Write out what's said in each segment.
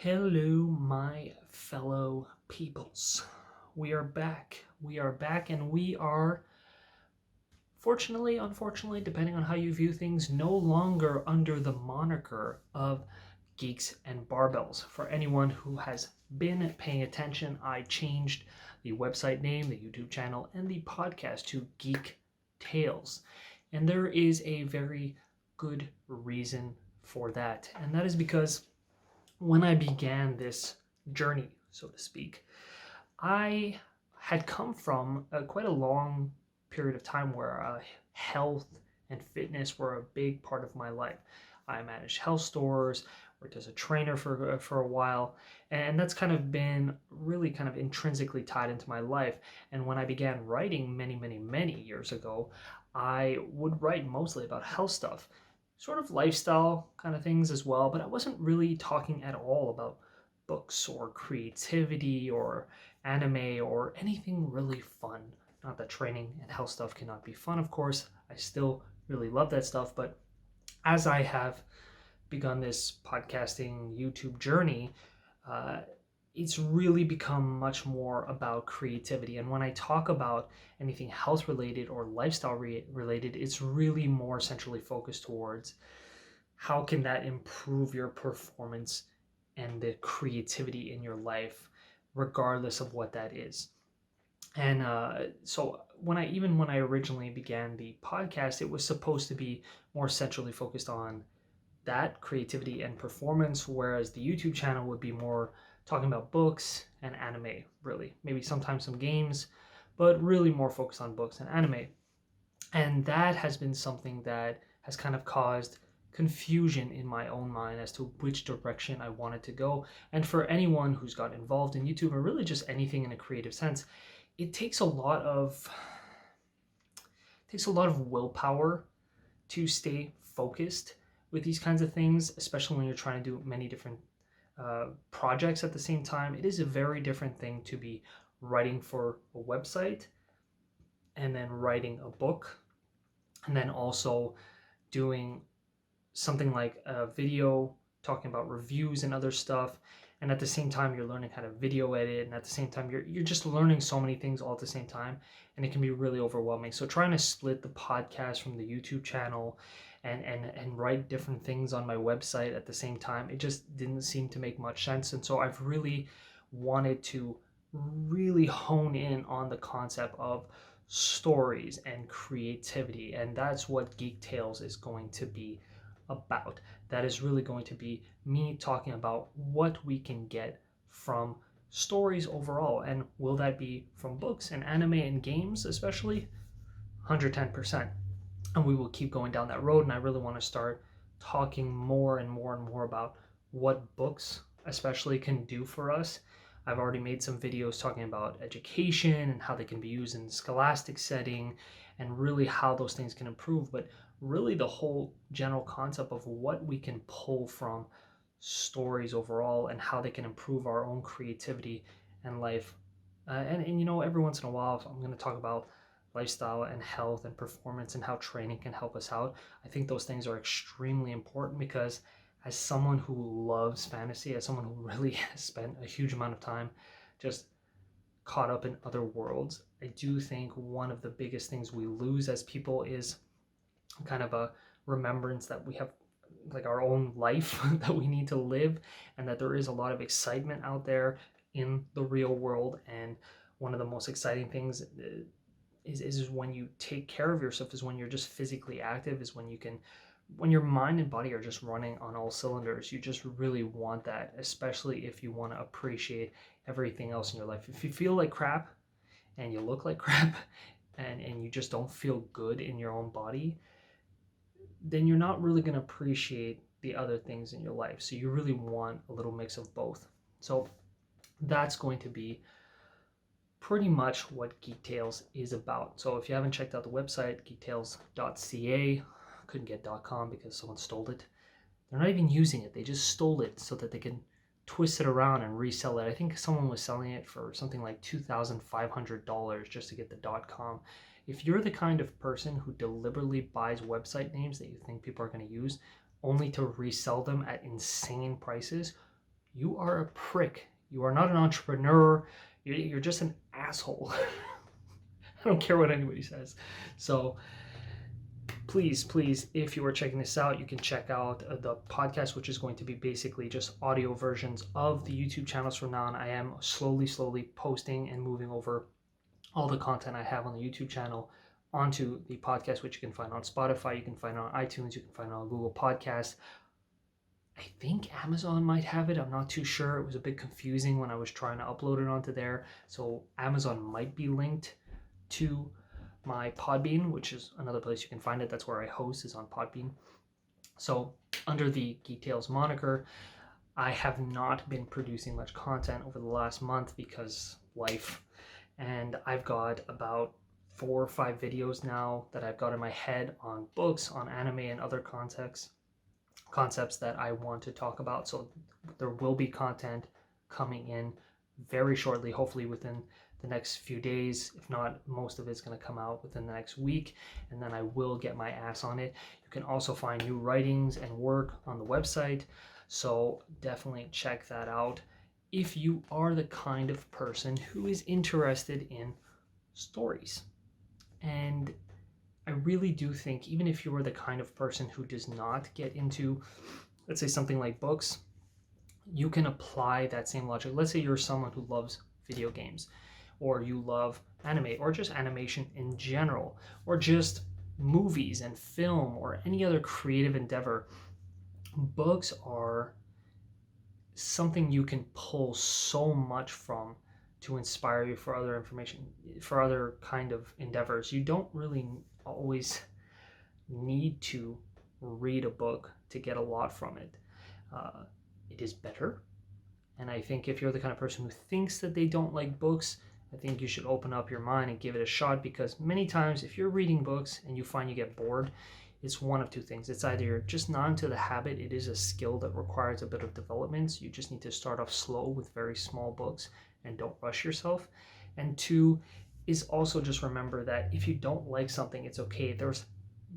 Hello, my fellow peoples. We are back. And we are, fortunately, unfortunately, depending on how you view things, no longer under the moniker of Geeks and Barbells. For anyone who has been paying attention, I changed the website name, the YouTube channel, and the podcast to Geektales. And there is a very good reason for that. And that is because when I began this journey, so to speak, I had come from quite a long period of time where health and fitness were a big part of my life. I managed health stores, worked as a trainer for a while, and that's kind of been really kind of intrinsically tied into my life. And when I began writing many years ago, I would write mostly about health stuff, sort of lifestyle kind of things as well, but I wasn't really talking at all about books or creativity or anime or anything really fun. Not that training and health stuff cannot be fun, of course. I still really love that stuff, but as I have begun this podcasting YouTube journey, uh, it's really become much more about creativity. And when I talk about anything health related or lifestyle related, it's really more centrally focused towards how can that improve your performance and the creativity in your life, regardless of what that is. And so when I originally began the podcast, it was supposed to be more centrally focused on that creativity and performance, whereas the YouTube channel would be more talking about books and anime, really. Maybe sometimes some games, but really more focused on books and anime. And that has been something that has kind of caused confusion in my own mind as to which direction I wanted to go. And for anyone who's got involved in YouTube or really just anything in a creative sense, it takes a lot of willpower to stay focused with these kinds of things, especially when you're trying to do many different projects at the same time. It is a very different thing to be writing for a website and then writing a book and then also doing something like a video talking about reviews and other stuff, and at the same time you're learning how to video edit, and at the same time you're just learning so many things all at the same time, and it can be really overwhelming. So trying to split the podcast from the YouTube channel and write different things on my website at the same time, it just didn't seem to make much sense. And so I've really wanted to really hone in on the concept of stories and creativity, and that's what Geektales is going to be about. That is really going to be me talking about what we can get from stories overall. And will that be from books and anime and games especially? 110%. And we will keep going down that road. And I really want to start talking more and more about what books especially can do for us. I've already made some videos talking about education and how they can be used in the scholastic setting and really how those things can improve. But really the whole general concept of what we can pull from stories overall and how they can improve our own creativity and life. And you know, every once in a while, I'm going to talk about lifestyle and health and performance and how training can help us out. I think those things are extremely important because as someone who loves fantasy, as someone who really has spent a huge amount of time just caught up in other worlds, I do think one of the biggest things we lose as people is kind of a remembrance that we have like our own life that we need to live, and that there is a lot of excitement out there in the real world. And one of the most exciting things is when you take care of yourself, is when you're just physically active, is when you can, when your mind and body are just running on all cylinders. You just really want that, especially if you want to appreciate everything else in your life. If you feel like crap and you look like crap and you just don't feel good in your own body, then you're not really going to appreciate the other things in your life. So you really want a little mix of both. So that's going to be pretty much what Geektales is about. So if you haven't checked out the website, geektales.ca, couldn't get .com because someone stole it. They're not even using it. They just stole it so that they can twist it around and resell it. I think someone was selling it for something like $2,500 just to get the .com. If you're the kind of person who deliberately buys website names that you think people are going to use only to resell them at insane prices, you are a prick. You are not an entrepreneur. You're just an asshole. I don't care what anybody says. So please, please, if you are checking this out, you can check out the podcast, which is going to be basically just audio versions of the YouTube channels from now on. I am slowly posting and moving over all the content I have on the YouTube channel onto the podcast, which you can find on Spotify, you can find on iTunes, you can find on Google Podcasts. I think Amazon might have it. I'm not too sure. It was a bit confusing when I was trying to upload it onto there. So Amazon might be linked to my Podbean, which is another place you can find it. That's where I host, is on Podbean. So under the Geektales moniker, I have not been producing much content over the last month because life. And I've got about 4 or 5 videos now that I've got in my head on books, on anime, and other concepts that I want to talk about. So there will be content coming in very shortly, hopefully within the next few days. If not, most of it's going to come out within the next week, and then I will get my ass on it. You can also find new writings and work on the website, so definitely check that out if you are the kind of person who is interested in stories. And I really do think, even if you are the kind of person who does not get into, let's say, something like books, you can apply that same logic. Let's say you're someone who loves video games, or you love anime, or just animation in general, or just movies and film, or any other creative endeavor. Books are something you can pull so much from to inspire you for other information, for other kind of endeavors. You don't really always need to read a book to get a lot from it. It is better. And I think if you're the kind of person who thinks that they don't like books, I think you should open up your mind and give it a shot, because many times if you're reading books and you find you get bored, it's one of two things. It's either you're just not into the habit, it is a skill that requires a bit of development, so you just need to start off slow with very small books and don't rush yourself. And two is also just remember that if you don't like something, it's okay. There's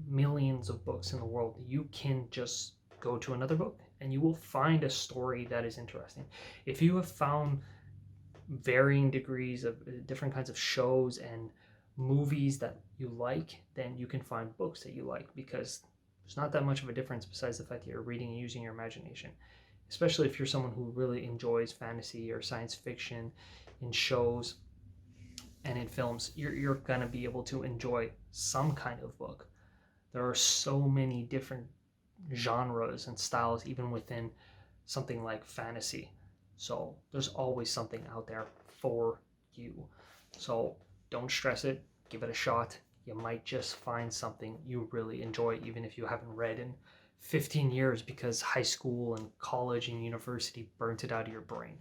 millions of books in the world. You can just go to another book and you will find a story that is interesting. If you have found varying degrees of different kinds of shows and movies that you like, then you can find books that you like, because there's not that much of a difference besides the fact that you're reading and using your imagination. Especially if you're someone who really enjoys fantasy or science fiction in shows and in films, you're going to be able to enjoy some kind of book. There are so many different genres and styles even within something like fantasy. So there's always something out there for you. So don't stress it, give it a shot. You might just find something you really enjoy, even if you haven't read in 15 years because high school and college and university burnt it out of your brain.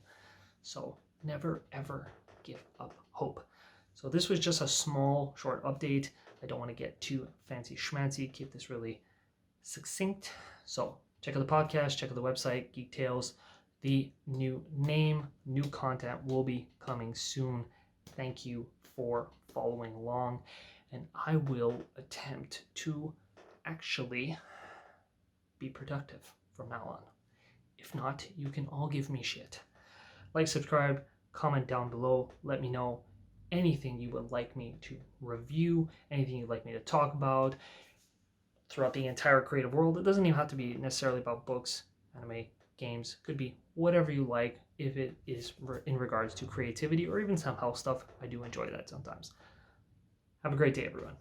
So never ever give up hope. So this was just a small short update. I don't want to get too fancy schmancy, keep this really succinct. So check out the podcast, check out the website, Geektales. The new name, new content will be coming soon. Thank you for following along, and I will attempt to actually be productive from now on. If not, you can all give me shit. Like, subscribe, comment down below, let me know anything you would like me to review, anything you'd like me to talk about throughout the entire creative world. It doesn't even have to be necessarily about books, anime, games. Could be whatever you like. If it is in regards to creativity or even some health stuff, I do enjoy that sometimes. Have a great day, everyone.